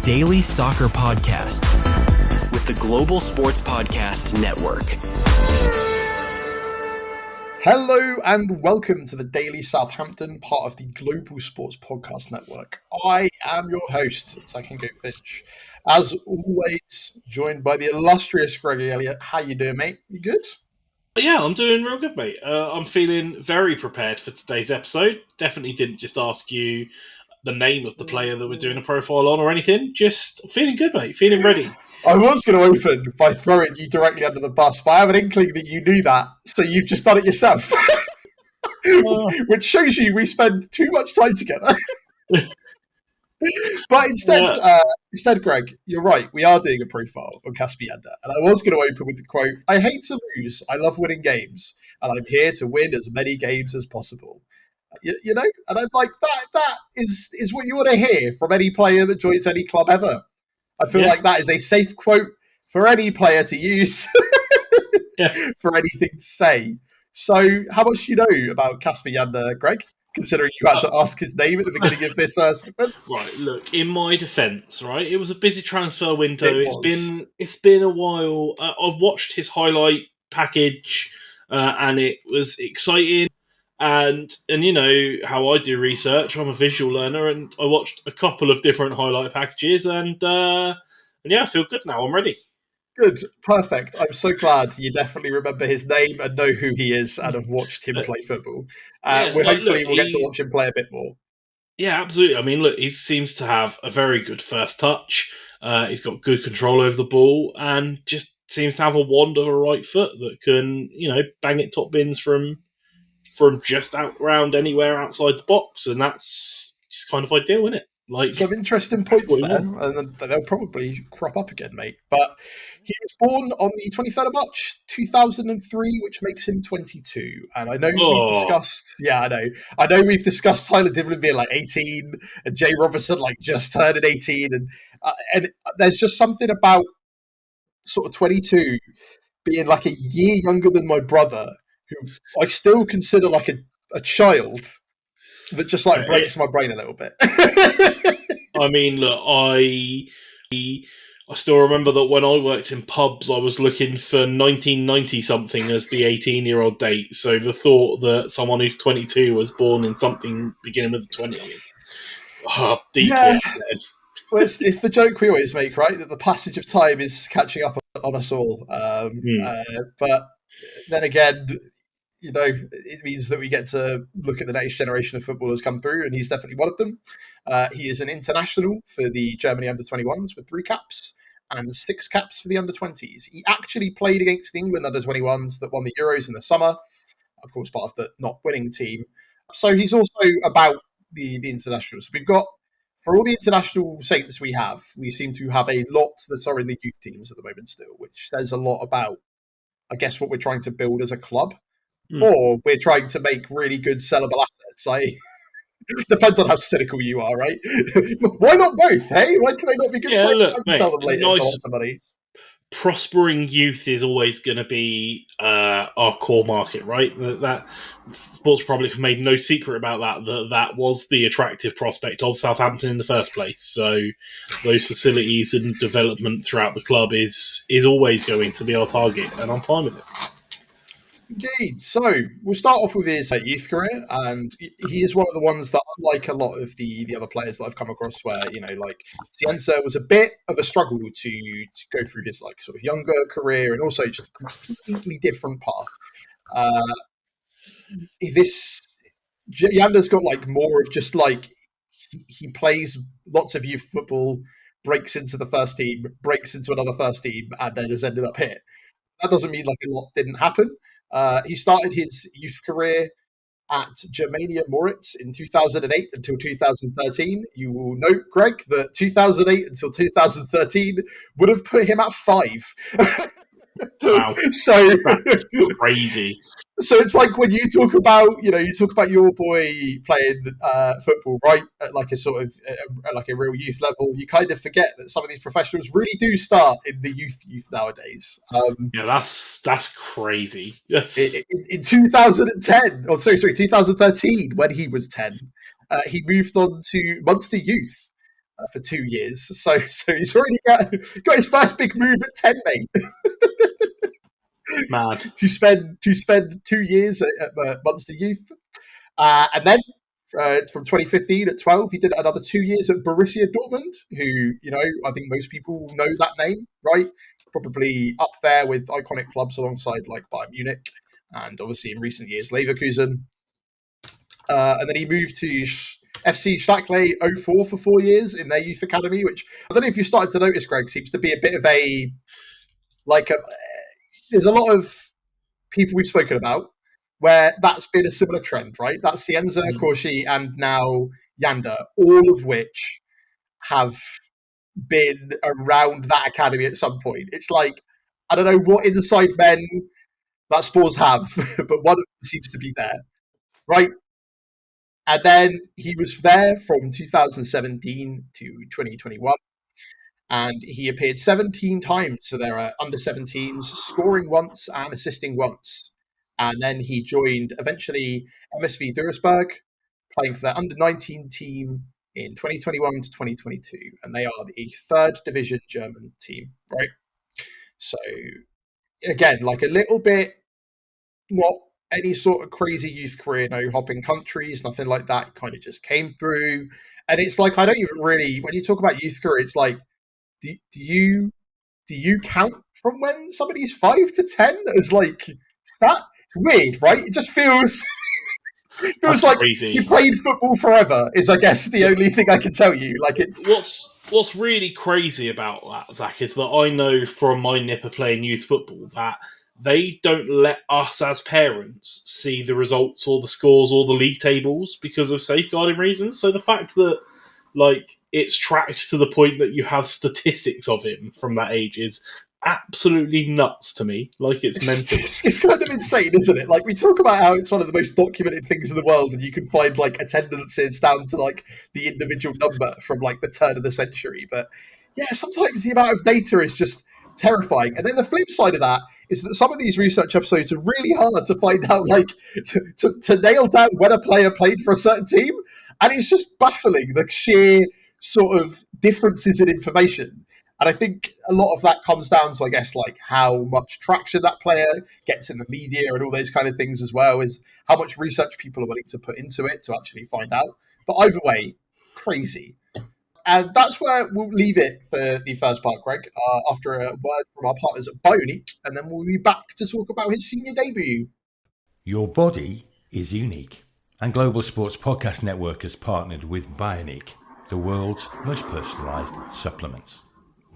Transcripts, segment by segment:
daily soccer podcast with the Global Sports Podcast Network. Hello and welcome to the Daily Southampton, part of the Global Sports Podcast Network. I am your host, Zakingo Finch. As always, joined by the illustrious Gregory Elliott. How you doing, mate? You good? Yeah, I'm doing real good, mate. I'm feeling very prepared for today's episode. Definitely didn't just ask you the name of the player that we're doing a profile on or anything. Just feeling good, mate. Feeling ready. I was going to open by throwing you directly under the bus, but I have an inkling that you knew that, so you've just done it yourself. Which shows you we spend too much time together. But instead, Greg, you're right. We are doing a profile on Caspar Jander. And I was going to open with the quote, I hate to lose. I love winning games. And I'm here to win as many games as possible. You know? And I'm like, that is what you want to hear from any player that joins any club ever. I feel like that is a safe quote for any player to use for anything to say. So how much do you know about Caspar Jander, Greg? Considering you had to ask his name at the beginning of this segment. Right, look, in my defence, right, it was a busy transfer window. It's been a while. I've watched his highlight package, and it was exciting. And you know how I do research. I'm a visual learner, and I watched a couple of different highlight packages, and yeah, I feel good now. I'm ready. Good, perfect. I'm so glad you definitely remember his name and know who he is and have watched him play football. We'll get to watch him play a bit more. Yeah, absolutely. I mean, look, he seems to have a very good first touch. He's got good control over the ball and just seems to have a wand of a right foot that can, you know, bang it top bins from just out around anywhere outside the box. And that's just kind of ideal, isn't it? Like, some interesting points there, and they'll probably crop up again, mate. But he was born on the 23rd of March, 2003, which makes him 22. And I know we've discussed, I know we've discussed Tyler Diblin being like 18, and Jay Robertson like just turned 18, and there's just something about sort of 22 being like a year younger than my brother, who I still consider like a child. That just like breaks my brain a little bit. I mean, look, I still remember that when I worked in pubs, I was looking for 1990 something as the 18-year-old date. So the thought that someone who's 22 was born in something beginning of the 20s, deeply dead. Well, it's the joke we always make, right? That the passage of time is catching up on us all. But then again, you know, it means that we get to look at the next generation of footballers come through, and he's definitely one of them. He is an international for the Germany under-21s with 3 caps and 6 caps for the under-20s. He actually played against the England under-21s that won the Euros in the summer, of course, part of the not winning team. So he's also about the internationals. We've got, for all the international saints we have, we seem to have a lot that are in the youth teams at the moment still, which says a lot about, I guess, what we're trying to build as a club. Or we're trying to make really good sellable assets. Depends on how cynical you are, right? Why not both, hey? Why can they not be good players? Look, I can sell them later for lots of money. Prospering youth is always going to be our core market, right? That Sports Republic have made no secret about that was the attractive prospect of Southampton in the first place. So those facilities and development throughout the club is always going to be our target, and I'm fine with it. Indeed. So we'll start off with his youth career, and he is one of the ones that, unlike a lot of the other players that I've come across, where, you know, like Cienza was a bit of a struggle to go through his like sort of younger career, and also just a completely different path. Jander's got like more of just like he plays lots of youth football, breaks into the first team, breaks into another first team, and then has ended up here. That doesn't mean like a lot didn't happen. He started his youth career at Germania Moritz in 2008 until 2013. You will note, Greg, that 2008 until 2013 would have put him at 5. Wow. So that's crazy. So it's like when you talk about your boy playing football, right, at like a sort of like a real youth level, you kind of forget that some of these professionals really do start in the youth nowadays. That's crazy. Yes. In 2010, 2013, when he was 10, he moved on to Munster Youth, for 2 years. So he's already got his first big move at 10, mate. Mad. to spend 2 years at Munster Youth, and then from 2015 at 12, he did another 2 years at Borussia Dortmund, who I think most people know that name, right? Probably up there with iconic clubs alongside like Bayern Munich, and obviously in recent years Leverkusen. And then he moved to FC Schalke 04 for 4 years in their youth academy, which I don't know if you started to notice, Greg, seems to be a bit of there's a lot of people we've spoken about where that's been a similar trend, right? That's Cienza, Corsi, and now Jander, all of which have been around that academy at some point. It's like, I don't know what inside men that Spurs have, but one of them seems to be there, right? And then he was there from 2017 to 2021. And he appeared 17 times for their under-17s, scoring once and assisting once. And then he joined, eventually, MSV Duisburg, playing for their under-19 team in 2021 to 2022. And they are the third division German team, right? So, again, like a little bit, not any sort of crazy youth career, no hopping countries, nothing like that. It kind of just came through. And it's like, I don't even really, when you talk about youth career, it's like, do you count from when somebody's 5 to 10 as like stat? It's weird, right? It just feels like crazy. You played football forever. Is I guess the only thing I can tell you. Like it's what's really crazy about that, Zach, is that I know from my nipper playing youth football that they don't let us as parents see the results or the scores or the league tables because of safeguarding reasons. So the fact that like it's tracked to the point that you have statistics of him from that age is absolutely nuts to me. Like it's mental. It's kind of insane, isn't it? Like we talk about how it's one of the most documented things in the world, and you can find like attendances down to like the individual number from like the turn of the century. But yeah, sometimes the amount of data is just terrifying. And then the flip side of that is that some of these research episodes are really hard to find out, like to nail down when a player played for a certain team. And it's just baffling, the sheer sort of differences in information. And I think a lot of that comes down to, I guess, like how much traction that player gets in the media and all those kind of things as well, is how much research people are willing to put into it to actually find out. But either way, crazy. And that's where we'll leave it for the first part, Greg, after a word from our partners at Bionic, and then we'll be back to talk about his senior debut. Your body is unique. And Global Sports Podcast Network has partnered with Bionic, the world's most personalised supplements.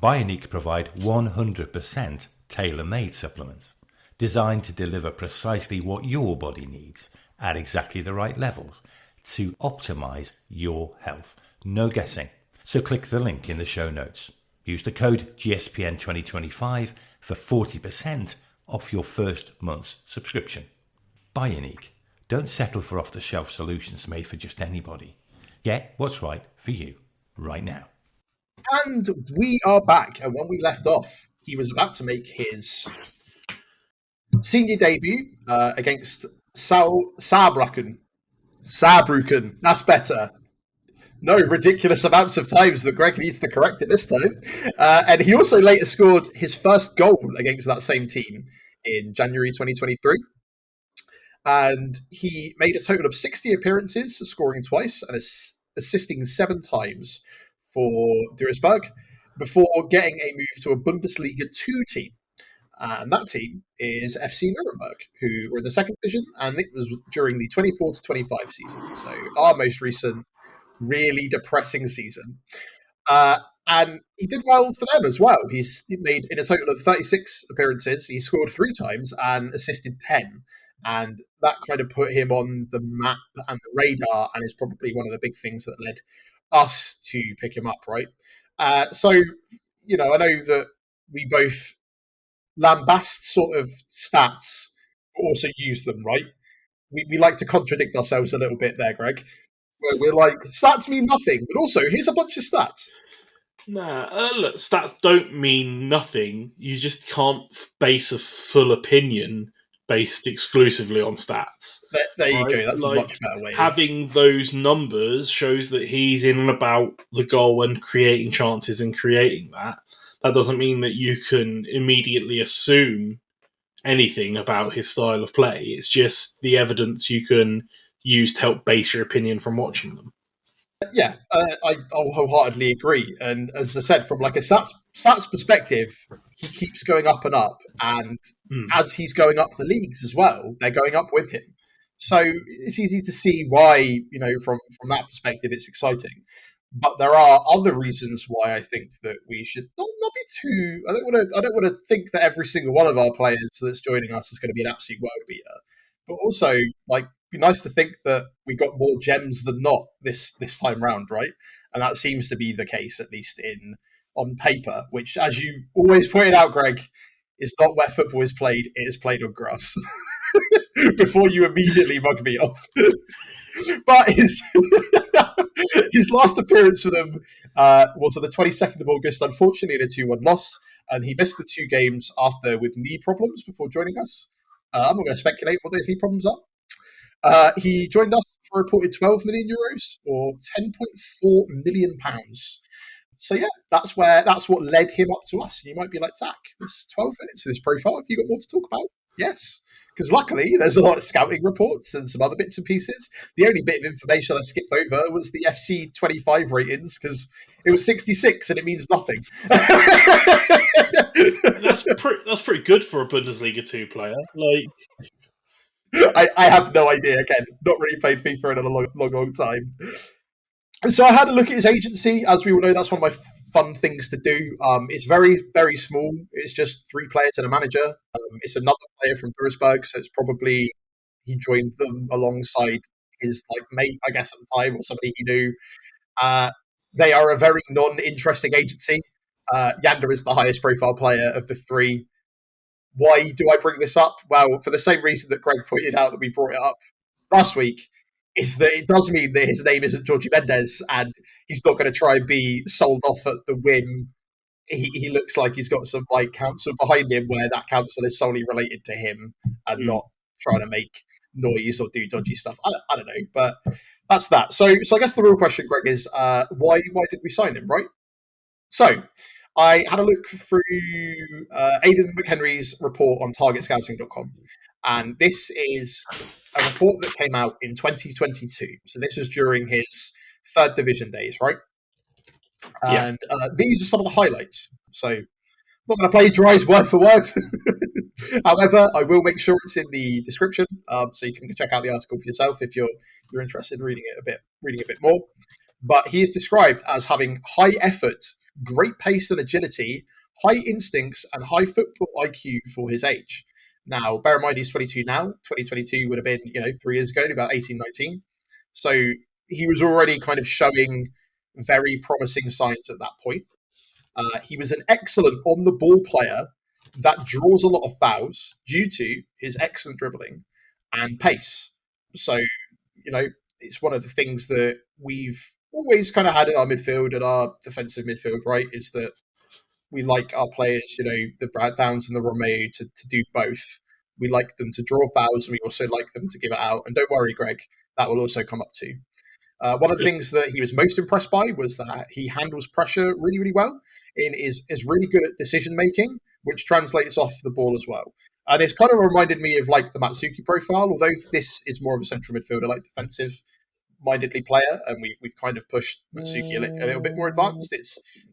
Bionic provide 100% tailor-made supplements, designed to deliver precisely what your body needs at exactly the right levels to optimise your health. No guessing. So click the link in the show notes. Use the code GSPN2025 for 40% off your first month's subscription. Bionic. Don't settle for off-the-shelf solutions made for just anybody. Get what's right for you right now. And we are back. And when we left off, he was about to make his senior debut against Saarbrücken. Saarbrücken. That's better. No ridiculous amounts of times that Greg needs to correct it this time. And he also later scored his first goal against that same team in January 2023. And he made a total of 60 appearances, scoring twice and assisting 7 times for Duisburg before getting a move to a Bundesliga 2 team. And that team is FC Nuremberg, who were in the second division, and it was during the 24 to 25 season. So our most recent, really depressing season. And he did well for them as well. He made, in a total of 36 appearances, he scored 3 times and assisted 10. And that kind of put him on the map and the radar, and is probably one of the big things that led us to pick him up, right? So, I know that we both lambast sort of stats, but also use them, right? We like to contradict ourselves a little bit there, Greg. Where we're like, stats mean nothing, but also here's a bunch of stats. Nah, look, stats don't mean nothing. You just can't base a full opinion based exclusively on stats. There you go. That's a much better way. Having those numbers shows that he's in and about the goal and creating chances and creating that. That doesn't mean that you can immediately assume anything about his style of play. It's just the evidence you can use to help base your opinion from watching them. Yeah, I'll wholeheartedly agree. And as I said, from like a stats perspective, he keeps going up and up. And as he's going up the leagues as well, they're going up with him. So it's easy to see why, from that perspective, it's exciting. But there are other reasons why I think that we should not be too. I don't want to think that every single one of our players that's joining us is going to be an absolute world beater. But also, be nice to think that we got more gems than not this time round, right? And that seems to be the case, at least on paper, which, as you always pointed out, Greg, is not where football is played. It is played on grass. Before you immediately mug me off. But his last appearance for them was on the 22nd of August, unfortunately in a 2-1 loss, and he missed the 2 games after with knee problems before joining us. I'm not going to speculate what those knee problems are. He joined us for a reported €12 million or £10.4 million. So yeah, that's what led him up to us. And you might be like, Zach, there's 12 minutes of this profile. Have you got more to talk about? Yes, because luckily there's a lot of scouting reports and some other bits and pieces. The only bit of information I skipped over was the FC 25 ratings because it was 66 and it means nothing. That's pretty good for a Bundesliga 2 player. I have no idea. Again, not really played FIFA in a long time. So I had a look at his agency. As we all know, that's one of my fun things to do. It's very, very small. It's just 3 players and a manager. It's another player from Duisburg, so it's probably he joined them alongside his mate, I guess, at the time, or somebody he knew. They are a very non-interesting agency. Jander is the highest profile player of the 3. Why do I bring this up? Well, for the same reason that Greg pointed out that we brought it up last week, is that it does mean that his name isn't Georgie Mendes and he's not going to try and be sold off at the whim. He looks like he's got some counsel behind him where that counsel is solely related to him and not trying to make noise or do dodgy stuff. I don't know, but that's that. So I guess the real question, Greg, is why did we sign him, right? So I had a look through Aidan McHenry's report on targetscouting.com. And this is a report that came out in 2022. So this was during his 3rd division days, right? And these are some of the highlights. So I'm not going to plagiarize word for word. However, I will make sure it's in the description, so you can check out the article for yourself if you're interested in reading it a bit more. But he is described as having high effort, great pace and agility, high instincts, and high football IQ for his age. Now, bear in mind, he's 22 now. 2022 would have been, 3 years ago, about 18, 19. So he was already kind of showing very promising signs at that point. He was an excellent on-the-ball player that draws a lot of fouls due to his excellent dribbling and pace. So, it's one of the things that we've always kind of had in our midfield and our defensive midfield, right, is that we like our players, the Downs and the Romeo to do both. We like them to draw fouls and we also like them to give it out. And don't worry, Greg, that will also come up too. One of the things that he was most impressed by was that he handles pressure really, really well and is really good at decision-making, which translates off the ball as well. And it's kind of reminded me of the Matsuki profile, although this is more of a central midfielder, defensive-mindedly player, and we've kind of pushed Matsuki a little bit more advanced.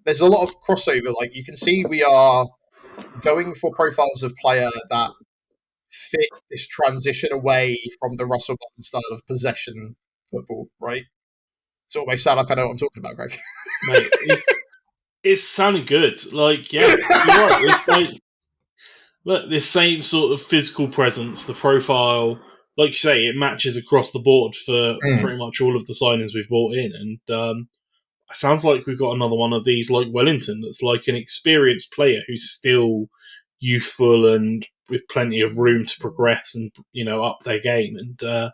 There's a lot of crossover. You can see we are going for profiles of player that fit this transition away from the Russell Martin style of possession football, right? So it may sound like I know what I'm talking about, Greg. Mate, it's sounding good. You're right. It's look, this same sort of physical presence, the profile, like you say, it matches across the board for pretty much all of the signings we've brought in. And it sounds like we've got another one of these like Wellington that's like an experienced player who's still youthful and with plenty of room to progress and, up their game. And,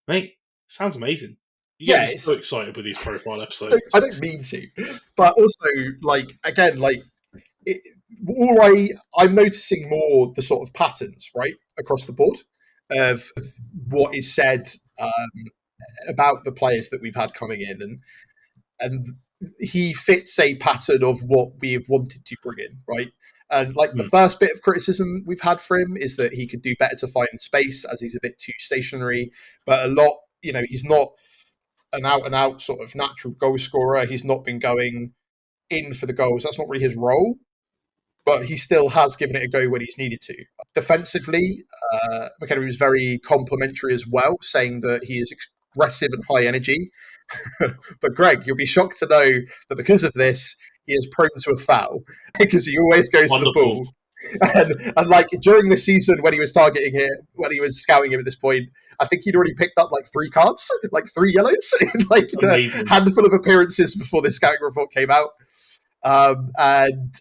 mate, sounds amazing. You get me so excited with these profile episodes. I don't mean to, but also, again, I'm noticing more the sort of patterns, right, across the board of what is said about the players that we've had coming in, and he fits a pattern of what we have wanted to bring in, right? And like the first bit of criticism we've had for him is that he could do better to find space, as he's a bit too stationary. But a lot, he's not an out and out sort of natural goal scorer. He's not been going in for the goals. That's not really his role. But he still has given it a go when he's needed to. Defensively, McKenna was very complimentary as well, saying that he is aggressive and high energy. But Greg, you'll be shocked to know that because of this, he is prone to a foul because he always goes to the ball. And like during the season when he was targeting him, when he was scouting him at this point, I think he'd already picked up like 3 cards, like 3 yellows in like the handful of appearances before this scouting report came out. And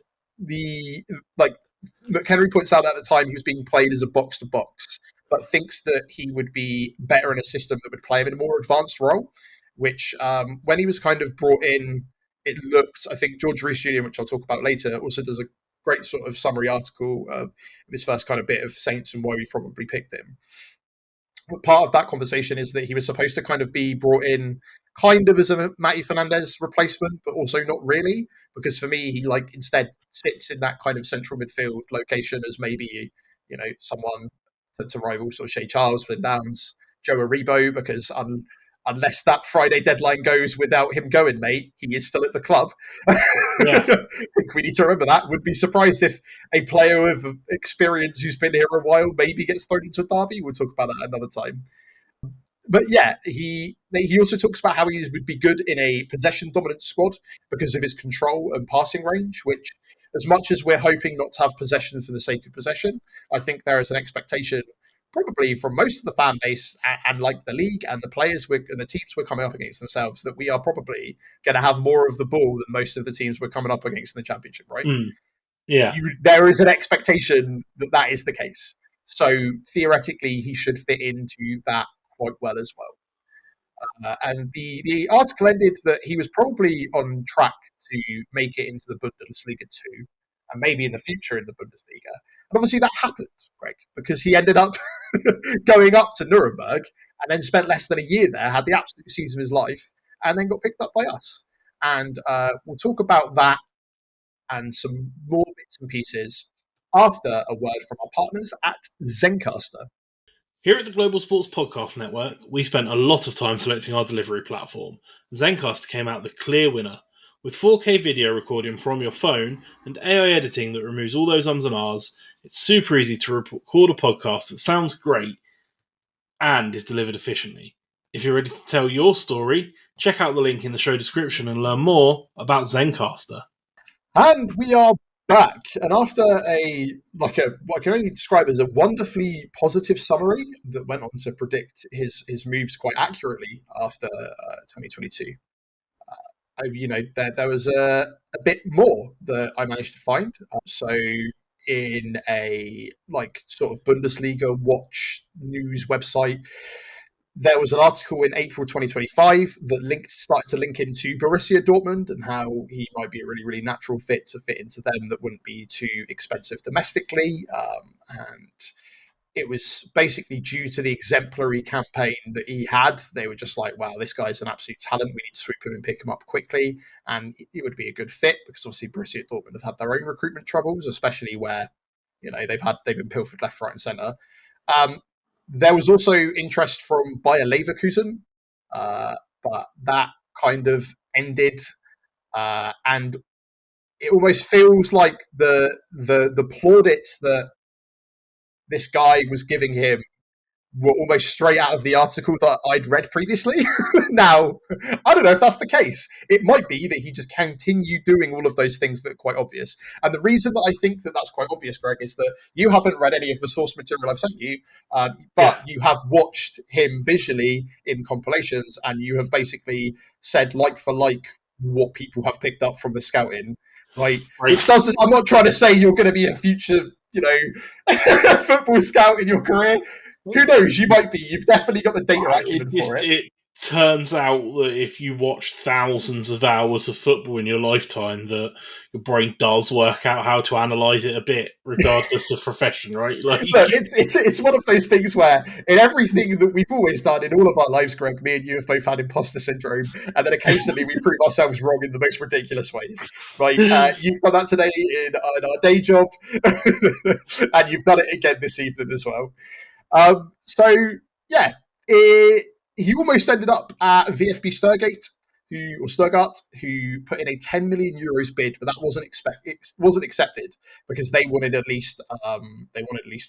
McHenry points out that at the time he was being played as a box to box, but thinks that he would be better in a system that would play him in a more advanced role, which when he was kind of brought in, it looked, I think George Reece Jr., which I'll talk about later, also does a great sort of summary article of his first kind of bit of Saints and why we probably picked him. But part of that conversation is that he was supposed to kind of be brought in kind of as a Matty Fernandez replacement, but also not really, because for me, he like instead sits in that kind of central midfield location as maybe, someone to rival sort of Shea Charles, Flynn Downs, Joe Aribo, because unless that Friday deadline goes without him going, mate, he is still at the club. Yeah. I think we need to remember that. Would be surprised if a player with experience who's been here a while maybe gets thrown into a derby. We'll talk about that another time. But yeah, he also talks about how he would be good in a possession-dominant squad because of his control and passing range, which, as much as we're hoping not to have possession for the sake of possession, I think there is an expectation probably from most of the fan base and like the league and the players and the teams we're coming up against themselves that we are probably going to have more of the ball than most of the teams we're coming up against in the championship, right? Yeah. There is an expectation that is the case. So theoretically, he should fit into that quite well as well. And the article ended that he was probably on track to make it into the Bundesliga too, and maybe in the future in the Bundesliga. And obviously that happened, Greg, because he ended up going up to Nuremberg and then spent less than a year there, had the absolute season of his life, and then got picked up by us. And we'll talk about that and some more bits and pieces after a word from our partners at Zencastr. Here at the Global Sports Podcast Network, we spent a lot of time selecting our delivery platform. Zencastr came out the clear winner. With 4K video recording from your phone and AI editing that removes all those ums and ahs, it's super easy to record a podcast that sounds great and is delivered efficiently. If you're ready to tell your story, check out the link in the show description and learn more about Zencastr. And we are back. And after what I can only describe as a wonderfully positive summary that went on to predict his moves quite accurately after 2022, there was a bit more that I managed to find. So in a sort of Bundesliga watch news website, there was an article in April 2025 that started to link into Borussia Dortmund and how he might be a really, really natural fit to fit into them that wouldn't be too expensive domestically. And it was basically due to the exemplary campaign that he had. They were just like, wow, this guy's an absolute talent. We need to swoop him and pick him up quickly. And it would be a good fit because obviously Borussia Dortmund have had their own recruitment troubles, especially where, they've been pilfered left, right and centre. There was also interest from Bayer Leverkusen, but that kind of ended. And it almost feels like the plaudits that this guy was giving him were almost straight out of the article that I'd read previously. Now, I don't know if that's the case. It might be that he just continued doing all of those things that are quite obvious. And the reason that I think that that's quite obvious, Greg, is that you haven't read any of the source material I've sent you, but you have watched him visually in compilations, and you have basically said like for like what people have picked up from the scouting. Right. Which doesn't. I'm not trying to say you're going to be a future, football scout in your career. Who knows? You might be. You've definitely got the data acumen for it. turns out that if you watch thousands of hours of football in your lifetime, that your brain does work out how to analyse it a bit, regardless of profession, right? Look, it's one of those things where in everything that we've always done in all of our lives, Greg, me and you have both had imposter syndrome, and then occasionally we prove ourselves wrong in the most ridiculous ways. Right? You've done that today in our day job, and you've done it again this evening as well. So yeah, he almost ended up at VfB Stuttgart, who put in a 10 million euros bid, but that wasn't accepted because they wanted at least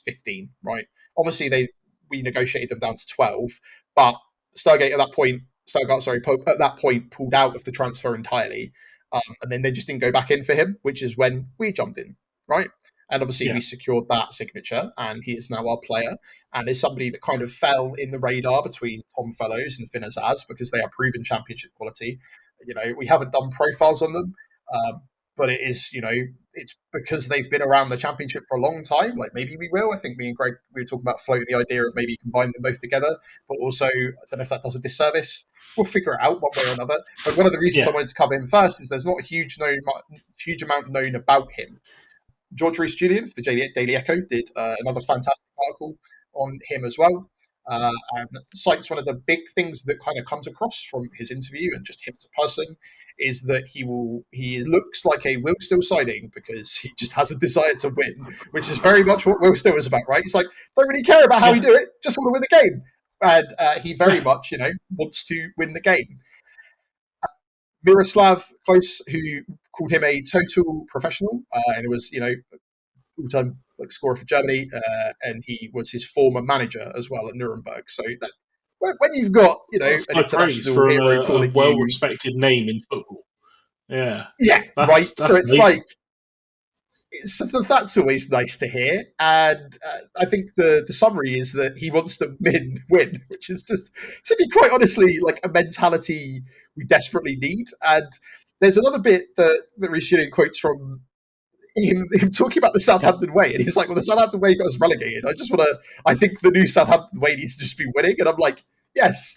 15. Right? Obviously, we negotiated them down to 12, but Stuttgart at that point pulled out of the transfer entirely, and then they just didn't go back in for him, which is when we jumped in, right? And obviously, we secured that signature, and he is now our player, and is somebody that kind of fell in the radar between Tom Fellows and Finn Azaz because they are proven championship quality. We haven't done profiles on them, but it is, it's because they've been around the championship for a long time. Like maybe we will. I think me and Greg, we were talking about floating the idea of maybe combining them both together, but also I don't know if that does a disservice. We'll figure it out one way or another. But one of the reasons I wanted to cover him first is there's not a huge amount known about him. George Rees-Julian for the Daily Echo did another fantastic article on him as well, and cites one of the big things that kind of comes across from his interview and just him as a person is that he looks like a Will Still signing because he just has a desire to win, which is very much what Will Still is about, right? He's like, don't really care about how we do it, just want to win the game, and he very much wants to win the game. Miroslav Klose, who called him a total professional, and it was, all-time scorer for Germany, and he was his former manager as well at Nuremberg. So that when you've got, an international hero calling a well-respected name in football, right. So it's amazing. That's always nice to hear, and I think the summary is that he wants to win, which is just, to be quite honestly, like a mentality we desperately need. And there's another bit that Rees-Julian quotes from him talking about the Southampton way, and he's like, "Well, the Southampton way got us relegated. I think the new Southampton way needs to just be winning." And I'm like, yes.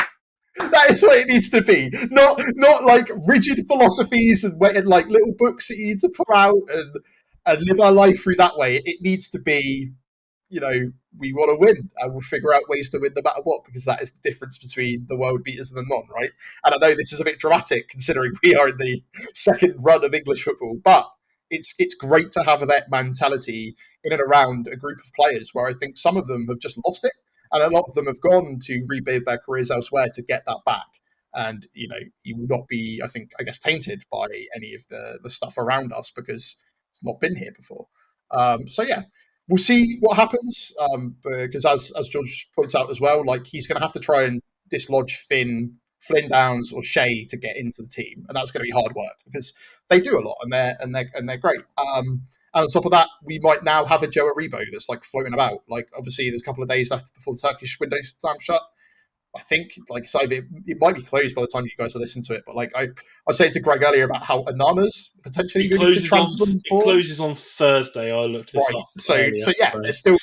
That is what it needs to be. Not like rigid philosophies and like little books that you need to put out and live our life through that way. It needs to be, we want to win and we'll figure out ways to win no matter what, because that is the difference between the world beaters and the non, right? And I know this is a bit dramatic considering we are in the second run of English football, but it's great to have that mentality in and around a group of players where I think some of them have just lost it. And a lot of them have gone to rebuild their careers elsewhere to get that back. And, you will not be, I guess, tainted by any of the stuff around us because it's not been here before. So, yeah, we'll see what happens. Because as George points out as well, like he's going to have to try and dislodge Flynn Downs or Shea to get into the team. And that's going to be hard work because they do a lot and they're great. And on top of that, we might now have a Joe Aribo that's like floating about. Like, obviously, there's a couple of days left before the Turkish window time shut. I think, like, so it might be closed by the time you guys are listening to it. But like, I was saying to Greg earlier about how Anana's potentially going to transfer. It closes on Thursday. I looked this up. So yeah,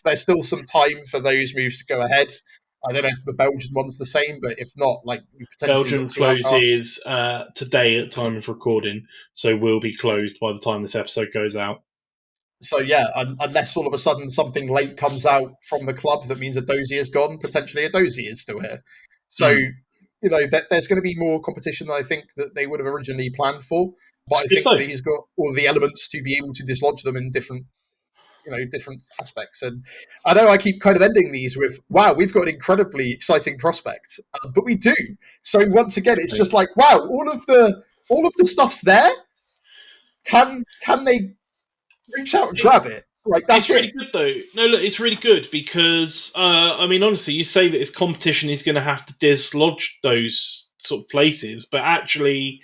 there's still some time for those moves to go ahead. I don't know if the Belgian one's the same, but if not, like we potentially Belgian closes today at time of recording, so will be closed by the time this episode goes out. So yeah, unless all of a sudden something late comes out from the club that means Edozie is gone, potentially Edozie is still here. So there's going to be more competition than I think that they would have originally planned for. But I think that he's got all the elements to be able to dislodge them in different aspects. And I know I keep kind of ending these with, wow, we've got an incredibly exciting prospect, but we do. So once again, it's just like, wow, all of the stuff's there. Can they reach out and grab it? Like that's really good though. No, look, it's really good because honestly, you say that his competition is going to have to dislodge those sort of places, but actually,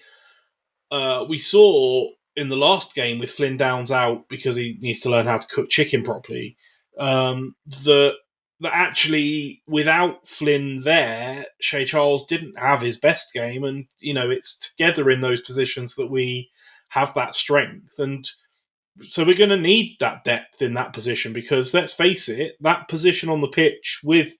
we saw in the last game with Flynn Downs out because he needs to learn how to cook chicken properly. That actually, without Flynn there, Shea Charles didn't have his best game, and it's together in those positions that we have that strength. And so we're going to need that depth in that position because, let's face it, that position on the pitch with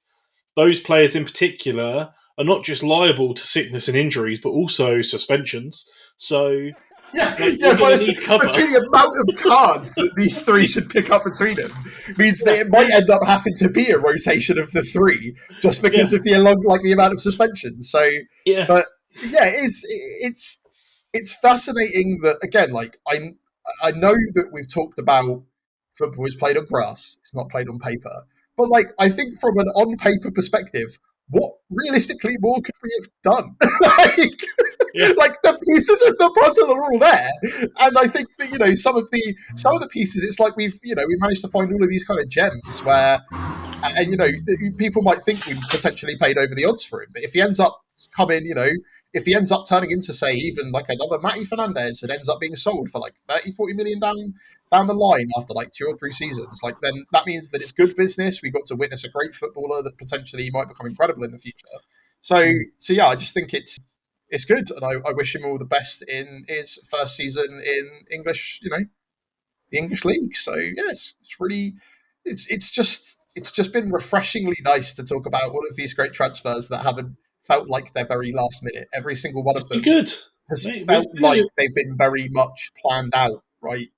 those players in particular are not just liable to sickness and injuries, but also suspensions. So but between the amount of cards that these three should pick up between them means that it might end up having to be a rotation of the three just because of the amount of suspension. So, but yeah, it's fascinating that, again, like I know that we've talked about football is played on grass, it's not played on paper, but like I think from an on paper perspective, what realistically more could we have done? Like the pieces of the puzzle are all there, and I think that some of the pieces, it's like we managed to find all of these kind of gems where, and people might think we potentially paid over the odds for him, but if he ends up if he ends up turning into, say, even like another Matty Fernandez and ends up being sold for like 30-40 million down the line after like 2 or 3 seasons, like then that means that it's good business. We got to witness a great footballer that potentially might become incredible in the future. So yeah, I just think it's good, and I wish him all the best in his first season in English, the English league. So yes, it's just been refreshingly nice to talk about all of these great transfers that haven't felt like they're very last minute. Every single one of them has felt like they've been very much planned out, right?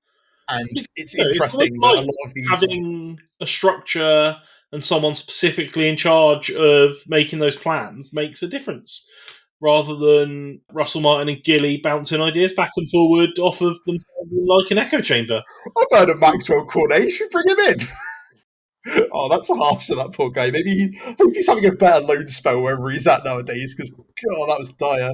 And it's interesting that a lot of these, having a structure and someone specifically in charge of making those plans makes a difference, rather than Russell Martin and Gilly bouncing ideas back and forward off of themselves like an echo chamber. I've heard of Maxwell Cornet. Should bring him in. Oh, that's harsh to that poor guy. Maybe hope he's having a better loan spell wherever he's at nowadays, because God, that was dire.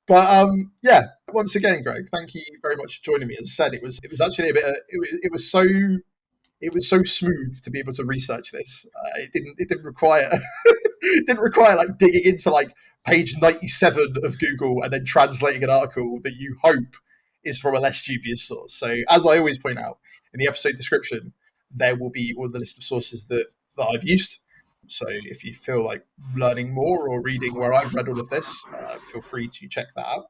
But yeah, once again, Greg, thank you very much for joining me. As I said, it was actually a bit. It was so smooth to be able to research this. It didn't require like digging into like page 97 of Google and then translating an article that you hope is from a less dubious source. So, as I always point out in the episode description, there will be all the list of sources that I've used. So if you feel like learning more or reading where I've read all of this, feel free to check that out.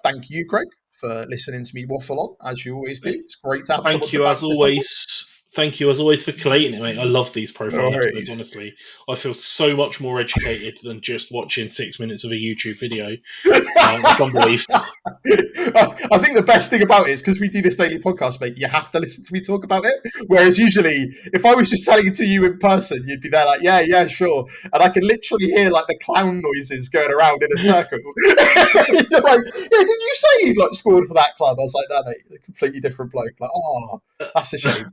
Thank you, Greg, for listening to me waffle on, as you always do. It's great to have someone to bounce this off. Thank you as always for collating it, mate. I love these profile episodes, honestly. I feel so much more educated than just watching 6 minutes of a YouTube video. It's unbelievable. I think the best thing about it is because we do this daily podcast, mate, you have to listen to me talk about it. Whereas usually, if I was just telling it to you in person, you'd be there like, yeah, sure. And I can literally hear like the clown noises going around in a circle. You're like, yeah, did you say you'd like scored for that club? I was like, no, mate, a completely different bloke. Like, oh, that's a shame.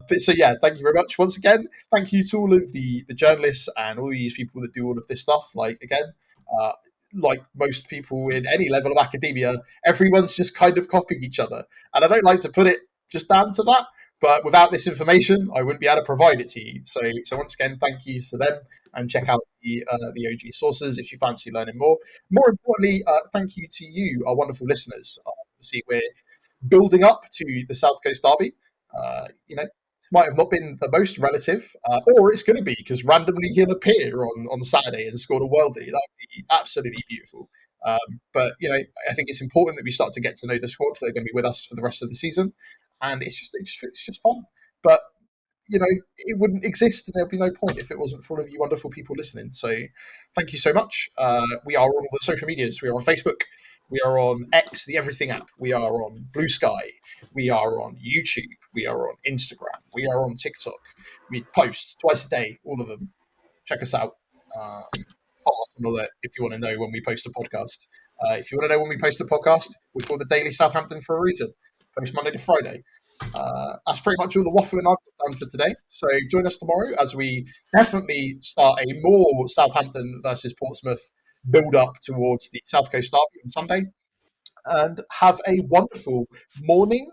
But so yeah, thank you very much once again. Thank you to all of the journalists and all these people that do all of this stuff. Like again, like most people in any level of academia, everyone's just kind of copying each other. And I don't like to put it just down to that, but without this information, I wouldn't be able to provide it to you. So once again, thank you to them, and check out the OG sources if you fancy learning more. More importantly, thank you to you, our wonderful listeners. Obviously, we're building up to the South Coast Derby. It might have not been the most relative, or it's going to be, because randomly he'll appear on Saturday and score a worldie. That would be absolutely beautiful. But I think it's important that we start to get to know the squad. They're going to be with us for the rest of the season, and it's just fun. But it wouldn't exist, and there'd be no point if it wasn't for all of you wonderful people listening. So thank you so much. We are on all the social medias. We are on Facebook. We are on X, the Everything app. We are on Blue Sky. We are on YouTube. We are on Instagram. We are on TikTok. We post twice a day, all of them. Check us out. Follow us on all that if you want to know when we post a podcast. If you want to know when we post a podcast, we call the Daily Southampton for a reason. Post Monday to Friday. That's pretty much all the waffling I've done for today. So join us tomorrow as we definitely start a more Southampton versus Portsmouth build up towards the South Coast Derby on Sunday. And have a wonderful morning,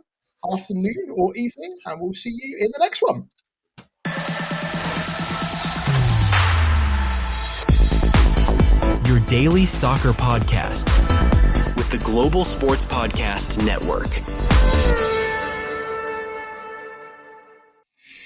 afternoon, or evening, and we'll see you in the next one. Your daily soccer podcast with the Global Sports Podcast Network.